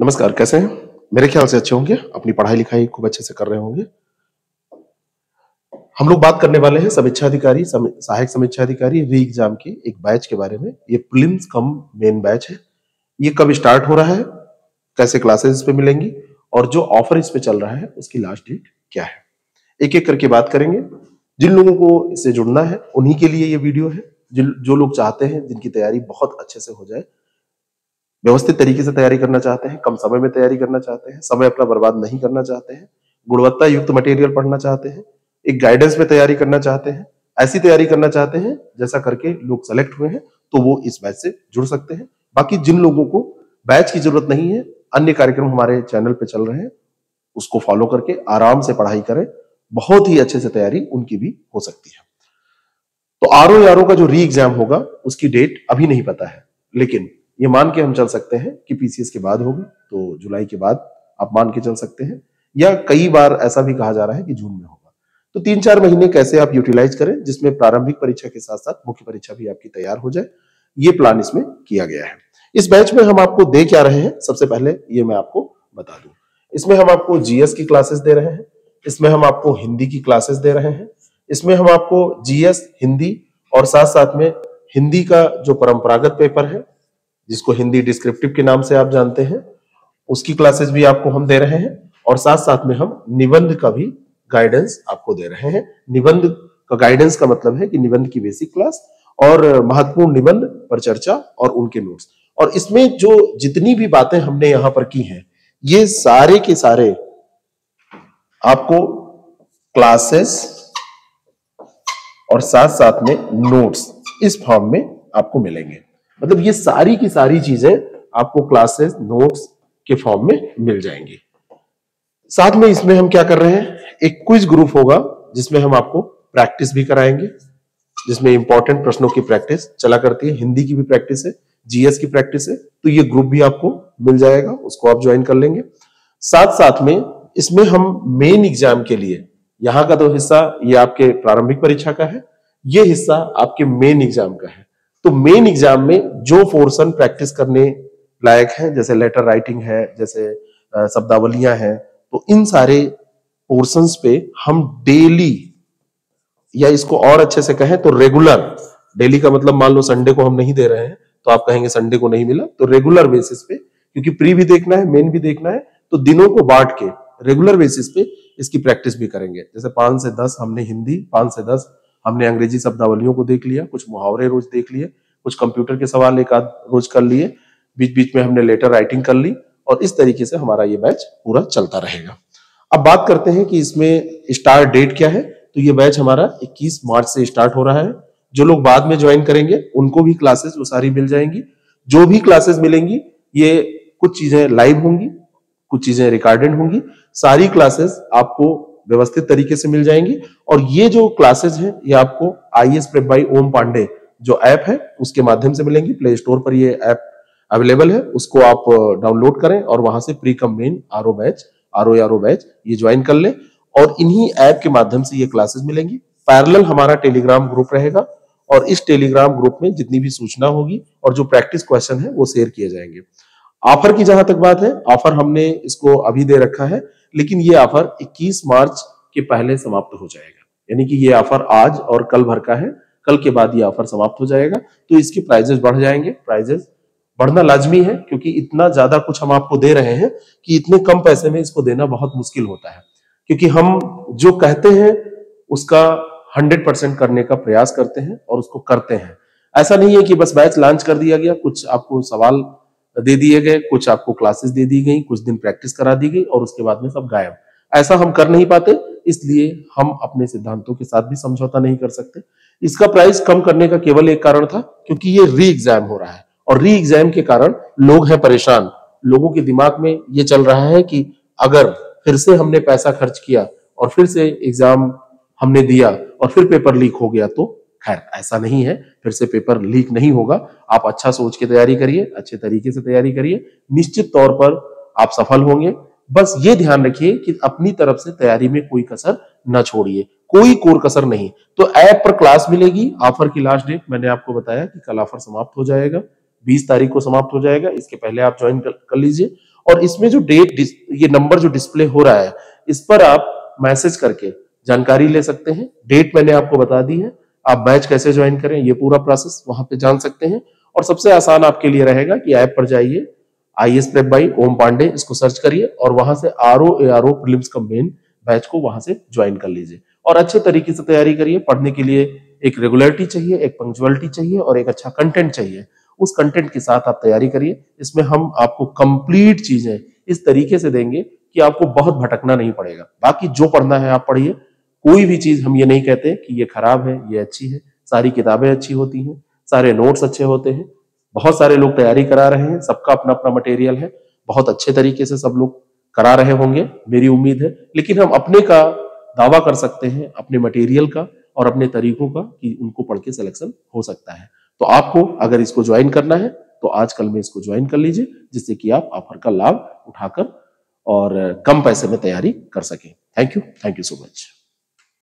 नमस्कार, कैसे हैं? मेरे ख्याल से अच्छे होंगे, अपनी पढ़ाई लिखाई खूब अच्छे से कर रहे होंगे। हम लोग बात करने वाले हैं समीक्षा अधिकारी, सहायक समीक्षा अधिकारी री एग्जाम के एक बैच के बारे में। ये प्रीलिम्स कम मेन बैच है। ये कब स्टार्ट हो रहा है, कैसे क्लासेस इस पे मिलेंगी और जो ऑफर इस पे चल रहा है उसकी लास्ट डेट क्या है, एक एक करके बात करेंगे। जिन लोगों को इससे जुड़ना है उन्हीं के लिए ये वीडियो है। जो लोग चाहते हैं जिनकी तैयारी बहुत अच्छे से हो जाए, व्यवस्थित तरीके से तैयारी करना चाहते हैं, कम समय में तैयारी करना चाहते हैं, समय अपना बर्बाद नहीं करना चाहते हैं, गुणवत्ता युक्त मटेरियल पढ़ना चाहते हैं, एक गाइडेंस में तैयारी करना चाहते हैं, ऐसी तैयारी करना चाहते हैं जैसा करके लोग सेलेक्ट हुए हैं, तो वो इस बैच से जुड़ सकते हैं। बाकी जिन लोगों को बैच की जरूरत नहीं है, अन्य कार्यक्रम हमारे चैनल पे चल रहे हैं, उसको फॉलो करके आराम से पढ़ाई करें, बहुत ही अच्छे से तैयारी उनकी भी हो सकती है। तो आरओ यारो का जो री एग्जाम होगा उसकी डेट अभी नहीं पता है, लेकिन ये मान के हम चल सकते हैं कि पीसीएस के बाद होगी, तो जुलाई के बाद आप मान के चल सकते हैं, या कई बार ऐसा भी कहा जा रहा है कि जून में होगा। तो 3-4 महीने कैसे आप यूटिलाइज करें जिसमें प्रारंभिक परीक्षा के साथ साथ मुख्य परीक्षा भी आपकी तैयार हो जाए, ये प्लान इसमें किया गया है। इस बैच में हम आपको दे क्या रहे हैं, सबसे पहले ये मैं आपको बता दूं। इसमें हम आपको जीएस की क्लासेस दे रहे हैं, इसमें हम आपको हिंदी की क्लासेस दे रहे हैं, इसमें हम आपको जीएस, हिंदी और साथ साथ में हिंदी का जो परंपरागत पेपर है जिसको हिंदी डिस्क्रिप्टिव के नाम से आप जानते हैं, उसकी क्लासेस भी आपको हम दे रहे हैं, और साथ साथ में हम निबंध का भी गाइडेंस आपको दे रहे हैं। निबंध का गाइडेंस का मतलब है कि निबंध की बेसिक क्लास और महत्वपूर्ण निबंध पर चर्चा और उनके नोट्स। और इसमें जो जितनी भी बातें हमने यहां पर की हैं, ये सारे के सारे आपको क्लासेस और साथ साथ में नोट्स इस फॉर्म में आपको मिलेंगे। मतलब ये सारी की सारी चीजें आपको क्लासेस नोट्स के फॉर्म में मिल जाएंगी। साथ में इसमें हम क्या कर रहे हैं, एक क्विज ग्रुप होगा जिसमें हम आपको प्रैक्टिस भी कराएंगे, जिसमें इंपॉर्टेंट प्रश्नों की प्रैक्टिस चला करती है, हिंदी की भी प्रैक्टिस है, जीएस की प्रैक्टिस है, तो ये ग्रुप भी आपको मिल जाएगा, उसको आप ज्वाइन कर लेंगे। साथ साथ में इसमें हम मेन एग्जाम के लिए, यहां का तो हिस्सा ये आपके प्रारंभिक परीक्षा का है, ये हिस्सा आपके मेन एग्जाम का है। तो मेन एग्जाम में जो पोर्शन प्रैक्टिस करने लायक है, जैसे लेटर राइटिंग है, जैसे शब्दावलियां हैं, तो इन सारे पोर्शंस पे हम डेली, या इसको और अच्छे से कहें तो रेगुलर, डेली का मतलब मान लो संडे को हम नहीं दे रहे हैं तो आप कहेंगे संडे को नहीं मिला, तो रेगुलर बेसिस पे, क्योंकि प्री भी देखना है मेन भी देखना है, तो दिनों को बांट के रेगुलर बेसिस पे इसकी प्रैक्टिस भी करेंगे। जैसे 5 से 10 हमने हिंदी, 5 से 10 हमने अंग्रेजी शब्दावलियों को देख लिया, कुछ मुहावरे रोज देख लिए, कुछ कंप्यूटर के सवाल एक आध रोज कर लिए, बीच बीच में हमने लेटर राइटिंग कर ली, और इस तरीके से हमारा ये बैच पूरा चलता रहेगा। अब बात करते हैं कि इसमें स्टार्ट डेट क्या है। तो ये बैच हमारा 21 मार्च से स्टार्ट हो रहा है। जो लोग बाद में ज्वाइन करेंगे उनको भी क्लासेस वो सारी मिल जाएंगी। जो भी क्लासेस मिलेंगी, ये कुछ चीजें लाइव होंगी, कुछ चीजें रिकॉर्डेड होंगी, सारी क्लासेस आपको व्यवस्थित तरीके से मिल जाएंगी। और ये जो क्लासेस हैं ये आपको आईएएस प्रेप बाय ओम पांडे जो ऐप है उसके माध्यम से मिलेंगी। प्ले स्टोर पर ये ऐप अवेलेबल है, उसको आप डाउनलोड करें और वहां से प्री कम मेन आरओ यारो बैच ये ज्वाइन कर ले, और इन्हीं ऐप के माध्यम से ये क्लासेस मिलेंगी। पैरेलल हमारा टेलीग्राम ग्रुप रहेगा, और इस टेलीग्राम ग्रुप में जितनी भी सूचना होगी और जो प्रैक्टिस क्वेश्चन है वो शेयर किए जाएंगे। ऑफर की जहां तक बात है, ऑफर हमने इसको अभी दे रखा है, लेकिन ये ऑफर 21 मार्च के पहले समाप्त हो जाएगा। यानी कि ये ऑफर आज और कल भर का है, कल के बाद ये ऑफर समाप्त हो जाएगा, तो इसके प्राइजेस बढ़ जाएंगे। प्राइजेस बढ़ना लाजमी है, क्योंकि इतना ज्यादा कुछ हम आपको दे रहे हैं कि इतने कम पैसे में इसको देना बहुत मुश्किल होता है, क्योंकि हम जो कहते हैं उसका 100% करने का प्रयास करते हैं और उसको करते हैं। ऐसा नहीं है कि बस बैच लॉन्च कर दिया गया, कुछ आपको सवाल दे दिए गए, कुछ आपको क्लासेस दे दी गई, कुछ दिन प्रैक्टिस करा दी गई और उसके बाद में सब गायब। ऐसा हम कर नहीं पाते, इसलिए हम अपने सिद्धांतों के साथ भी समझौता नहीं कर सकते। इसका प्राइस कम करने का केवल एक कारण था, क्योंकि ये री एग्जाम हो रहा है, और री एग्जाम के कारण लोग हैं परेशान। लोगों के दिमाग में ये चल रहा है कि अगर फिर से हमने पैसा खर्च किया और फिर से एग्जाम हमने दिया और फिर पेपर लीक हो गया, तो खैर ऐसा नहीं है, फिर से पेपर लीक नहीं होगा। आप अच्छा सोच के तैयारी करिए, अच्छे तरीके से तैयारी करिए, निश्चित तौर पर आप सफल होंगे। बस ये ध्यान रखिए कि अपनी तरफ से तैयारी में कोई कसर न छोड़िए, कोई कोर कसर नहीं। तो ऐप पर क्लास मिलेगी। ऑफर की लास्ट डेट मैंने आपको बताया कि कल ऑफर समाप्त हो जाएगा, 20 तारीख को समाप्त हो जाएगा, इसके पहले आप ज्वाइन कर लीजिए। और इसमें जो डेट, ये नंबर जो डिस्प्ले हो रहा है, इस पर आप मैसेज करके जानकारी ले सकते हैं। डेट मैंने आपको बता दी है, आप बैच कैसे ज्वाइन करें ये पूरा प्रोसेस वहां पे जान सकते हैं। और सबसे आसान आपके लिए रहेगा कि ऐप पर जाइए, IAS प्रेप बाई ओम पांडे इसको सर्च करिए और वहां से RO प्रीलिम्स का मेन बैच को वहां से ज्वाइन कर लीजिए और अच्छे तरीके से तैयारी करिए। पढ़ने के लिए एक रेगुलरिटी चाहिए, एक पंक्चुअलिटी चाहिए और एक अच्छा कंटेंट चाहिए। उस कंटेंट के साथ आप तैयारी करिए। इसमें हम आपको कंप्लीट चीजें इस तरीके से देंगे कि आपको बहुत भटकना नहीं पड़ेगा। बाकी जो पढ़ना है आप पढ़िए, कोई भी चीज हम ये नहीं कहते कि ये खराब है, ये अच्छी है। सारी किताबें अच्छी होती हैं, सारे नोट्स अच्छे होते हैं, बहुत सारे लोग तैयारी करा रहे हैं, सबका अपना अपना मटेरियल है, बहुत अच्छे तरीके से सब लोग करा रहे होंगे मेरी उम्मीद है। लेकिन हम अपने का दावा कर सकते हैं, अपने मटेरियल का और अपने तरीकों का, कि उनको पढ़ के सिलेक्शन हो सकता है। तो आपको अगर इसको ज्वाइन करना है तो आज कल में इसको ज्वाइन कर लीजिए, जिससे कि आप ऑफर का लाभ उठाकर और कम पैसे में तैयारी कर सकें। Thank you so much.